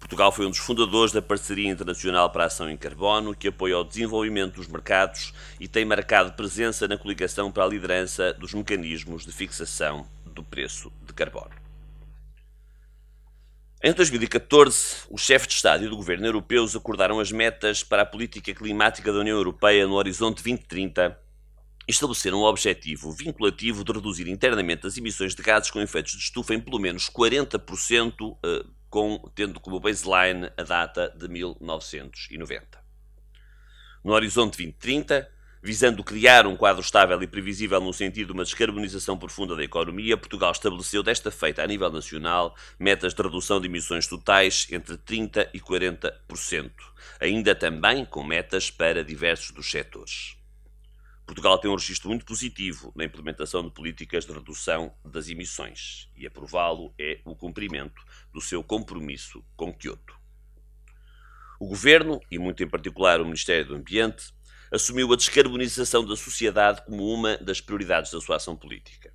Portugal foi um dos fundadores da Parceria Internacional para a Ação em Carbono, que apoia o desenvolvimento dos mercados e tem marcado presença na coligação para a liderança dos mecanismos de fixação do preço de carbono. Em 2014, os chefes de Estado e do Governo europeus acordaram as metas para a política climática da União Europeia no horizonte 2030 e estabeleceram um objetivo vinculativo de reduzir internamente as emissões de gases com efeitos de estufa em pelo menos 40%, tendo como baseline a data de 1990. No horizonte 2030, visando criar um quadro estável e previsível no sentido de uma descarbonização profunda da economia, Portugal estabeleceu desta feita a nível nacional metas de redução de emissões totais entre 30% e 40%, ainda também com metas para diversos dos setores. Portugal tem um registro muito positivo na implementação de políticas de redução das emissões e aprová-lo é o cumprimento do seu compromisso com Kyoto. O Governo, e muito em particular o Ministério do Ambiente, assumiu a descarbonização da sociedade como uma das prioridades da sua ação política.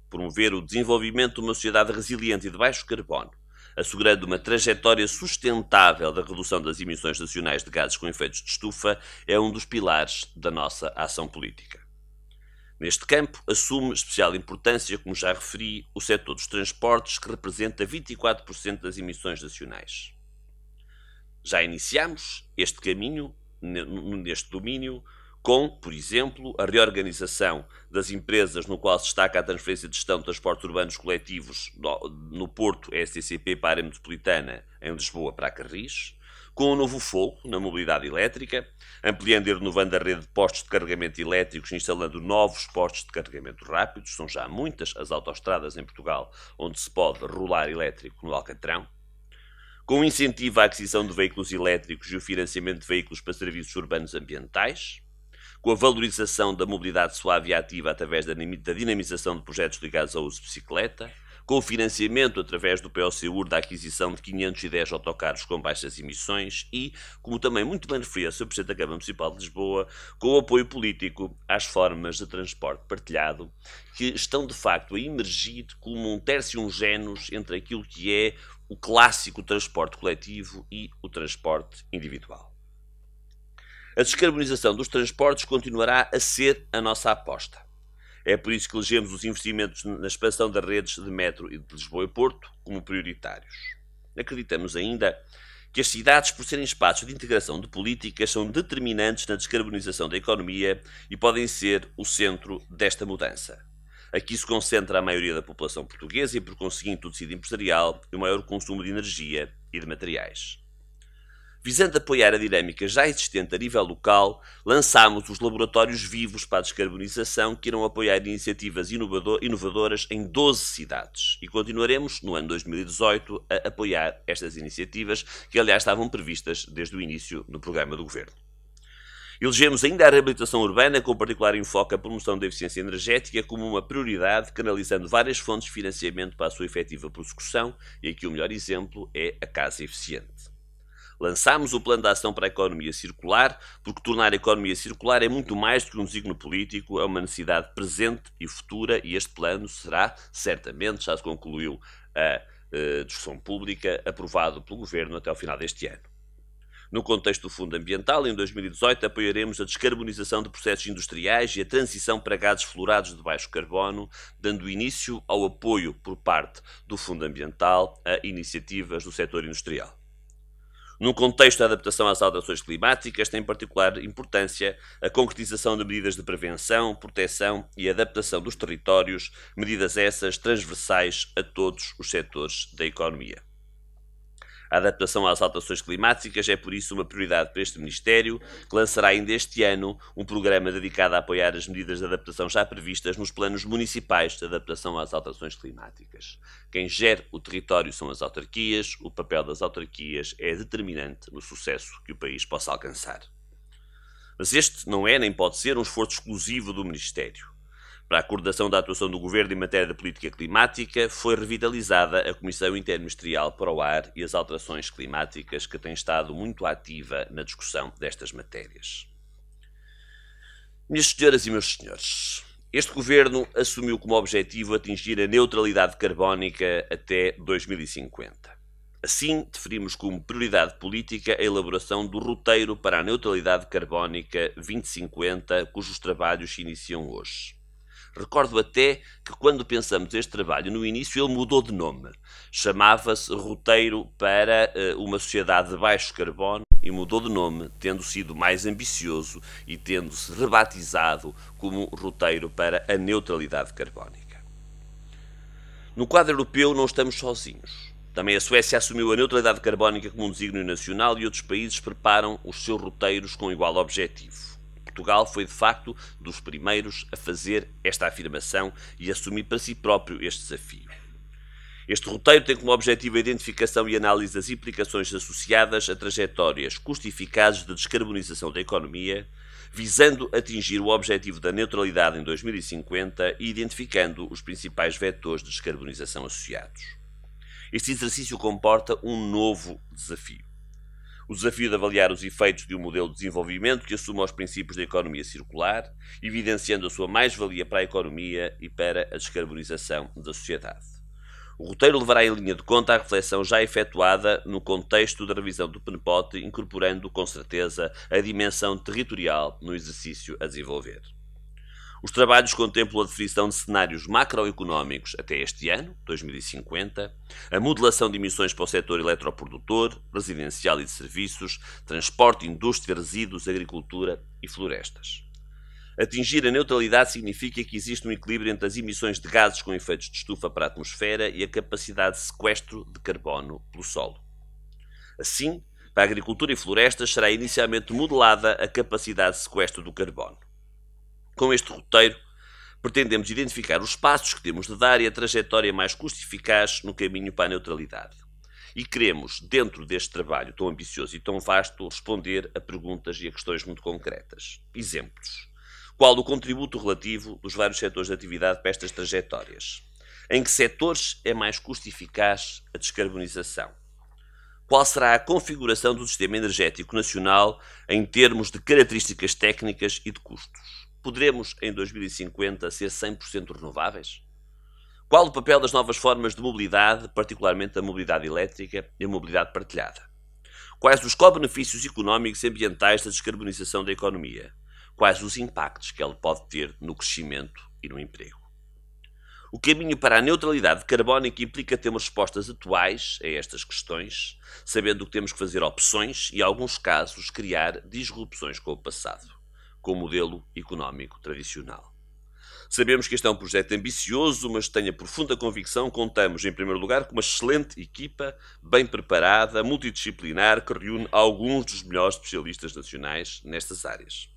Promover o desenvolvimento de uma sociedade resiliente e de baixo carbono, assegurando uma trajetória sustentável da redução das emissões nacionais de gases com efeitos de estufa, é um dos pilares da nossa ação política. Neste campo, assume especial importância, como já referi, o setor dos transportes, que representa 24% das emissões nacionais. Já iniciamos este caminho neste domínio com, por exemplo, a reorganização das empresas, no qual se destaca a transferência de gestão de transportes urbanos coletivos no Porto STCP para a área metropolitana, em Lisboa para a Carris, com um novo foco na mobilidade elétrica, ampliando e renovando a rede de postos de carregamento elétricos, instalando novos postos de carregamento rápidos. São já muitas as autoestradas em Portugal onde se pode rolar elétrico no Alcatrão, com o incentivo à aquisição de veículos elétricos e o financiamento de veículos para serviços urbanos ambientais, com a valorização da mobilidade suave e ativa através da dinamização de projetos ligados ao uso de bicicleta, com o financiamento através do POCUR da aquisição de 510 autocarros com baixas emissões e, como também muito bem referiu o Sr. Presidente da Câmara Municipal de Lisboa, com o apoio político às formas de transporte partilhado, que estão de facto a emergir como um tertium genus entre aquilo que é o clássico transporte coletivo e o transporte individual. A descarbonização dos transportes continuará a ser a nossa aposta. É por isso que elegemos os investimentos na expansão das redes de metro e de Lisboa e Porto como prioritários. Acreditamos ainda que as cidades, por serem espaços de integração de políticas, são determinantes na descarbonização da economia e podem ser o centro desta mudança. Aqui se concentra a maioria da população portuguesa e, por conseguinte, o tecido empresarial e o maior consumo de energia e de materiais. Visando apoiar a dinâmica já existente a nível local, lançámos os laboratórios vivos para a descarbonização, que irão apoiar iniciativas inovadoras em 12 cidades. E continuaremos, no ano 2018, a apoiar estas iniciativas, que aliás estavam previstas desde o início no programa do Governo. Elegemos ainda a reabilitação urbana, com particular enfoque à promoção da eficiência energética como uma prioridade, canalizando várias fontes de financiamento para a sua efetiva prossecução, e aqui o melhor exemplo é a Casa Eficiente. Lançámos o Plano de Ação para a Economia Circular, porque tornar a economia circular é muito mais do que um desígnio político, é uma necessidade presente e futura, e este plano será, certamente, já se concluiu a discussão pública, aprovado pelo Governo até ao final deste ano. No contexto do Fundo Ambiental, em 2018, apoiaremos a descarbonização de processos industriais e a transição para gases fluorados de baixo carbono, dando início ao apoio por parte do Fundo Ambiental a iniciativas do setor industrial. No contexto da adaptação às alterações climáticas, tem particular importância a concretização de medidas de prevenção, proteção e adaptação dos territórios, medidas essas transversais a todos os setores da economia. A adaptação às alterações climáticas é, por isso, uma prioridade para este Ministério, que lançará ainda este ano um programa dedicado a apoiar as medidas de adaptação já previstas nos planos municipais de adaptação às alterações climáticas. Quem gere o território são as autarquias, o papel das autarquias é determinante no sucesso que o país possa alcançar. Mas este não é nem pode ser um esforço exclusivo do Ministério. Para a coordenação da atuação do Governo em matéria de política climática, foi revitalizada a Comissão Interministerial para o Ar e as Alterações Climáticas, que tem estado muito ativa na discussão destas matérias. Minhas senhoras e meus senhores, este Governo assumiu como objetivo atingir a neutralidade carbónica até 2050. Assim, definimos como prioridade política a elaboração do roteiro para a neutralidade carbónica 2050, cujos trabalhos se iniciam hoje. Recordo até que quando pensamos este trabalho no início ele mudou de nome. Chamava-se Roteiro para uma Sociedade de Baixo Carbono e mudou de nome, tendo sido mais ambicioso e tendo-se rebatizado como Roteiro para a Neutralidade Carbónica. No quadro europeu não estamos sozinhos. Também a Suécia assumiu a neutralidade carbónica como um desígnio nacional e outros países preparam os seus roteiros com igual objetivo. Portugal foi, de facto, dos primeiros a fazer esta afirmação e assumir para si próprio este desafio. Este roteiro tem como objetivo a identificação e análise das implicações associadas a trajetórias custo-eficazes de descarbonização da economia, visando atingir o objetivo da neutralidade em 2050 e identificando os principais vetores de descarbonização associados. Este exercício comporta um novo desafio. O desafio de avaliar os efeitos de um modelo de desenvolvimento que assuma os princípios da economia circular, evidenciando a sua mais-valia para a economia e para a descarbonização da sociedade. O roteiro levará em linha de conta a reflexão já efetuada no contexto da revisão do PNPOT, incorporando, com certeza, a dimensão territorial no exercício a desenvolver. Os trabalhos contemplam a definição de cenários macroeconómicos até este ano, 2050, a modelação de emissões para o setor eletroprodutor, residencial e de serviços, transporte, indústria, resíduos, agricultura e florestas. Atingir a neutralidade significa que existe um equilíbrio entre as emissões de gases com efeitos de estufa para a atmosfera e a capacidade de sequestro de carbono pelo solo. Assim, para a agricultura e florestas será inicialmente modelada a capacidade de sequestro do carbono. Com este roteiro, pretendemos identificar os passos que temos de dar e a trajetória mais custo-eficaz no caminho para a neutralidade. E queremos, dentro deste trabalho tão ambicioso e tão vasto, responder a perguntas e a questões muito concretas. Exemplos. Qual o contributo relativo dos vários setores de atividade para estas trajetórias? Em que setores é mais custo-eficaz a descarbonização? Qual será a configuração do sistema energético nacional em termos de características técnicas e de custos? Poderemos, em 2050, ser 100% renováveis? Qual o papel das novas formas de mobilidade, particularmente a mobilidade elétrica e a mobilidade partilhada? Quais os co-benefícios económicos e ambientais da descarbonização da economia? Quais os impactos que ela pode ter no crescimento e no emprego? O caminho para a neutralidade carbónica implica termos respostas atuais a estas questões, sabendo que temos que fazer opções e, em alguns casos, criar disrupções com o passado, com o modelo económico tradicional. Sabemos que este é um projeto ambicioso, mas tenho a profunda convicção que contamos, em primeiro lugar, com uma excelente equipa, bem preparada, multidisciplinar, que reúne alguns dos melhores especialistas nacionais nestas áreas.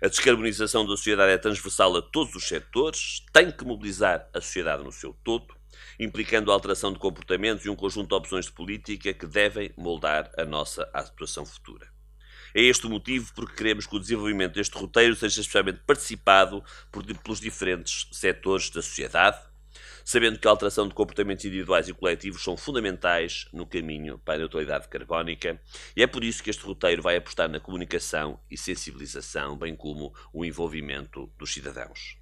A descarbonização da sociedade é transversal a todos os setores, tem que mobilizar a sociedade no seu todo, implicando a alteração de comportamentos e um conjunto de opções de política que devem moldar a nossa atuação futura. É este o motivo porque queremos que o desenvolvimento deste roteiro seja especialmente participado pelos diferentes setores da sociedade, sabendo que a alteração de comportamentos individuais e coletivos são fundamentais no caminho para a neutralidade carbónica, e é por isso que este roteiro vai apostar na comunicação e sensibilização, bem como o envolvimento dos cidadãos.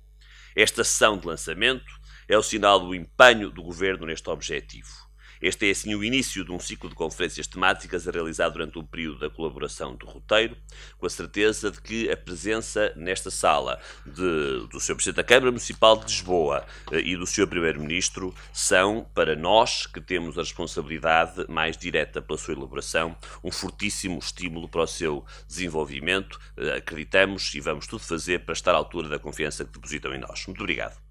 Esta sessão de lançamento é o sinal do empenho do Governo neste objetivo. Este é, assim, o início de um ciclo de conferências temáticas a realizar durante o período da colaboração do roteiro, com a certeza de que a presença nesta sala do Sr. Presidente da Câmara Municipal de Lisboa e do Sr. Primeiro-Ministro são, para nós, que temos a responsabilidade mais direta pela sua elaboração, um fortíssimo estímulo para o seu desenvolvimento. Acreditamos e vamos tudo fazer para estar à altura da confiança que depositam em nós. Muito obrigado.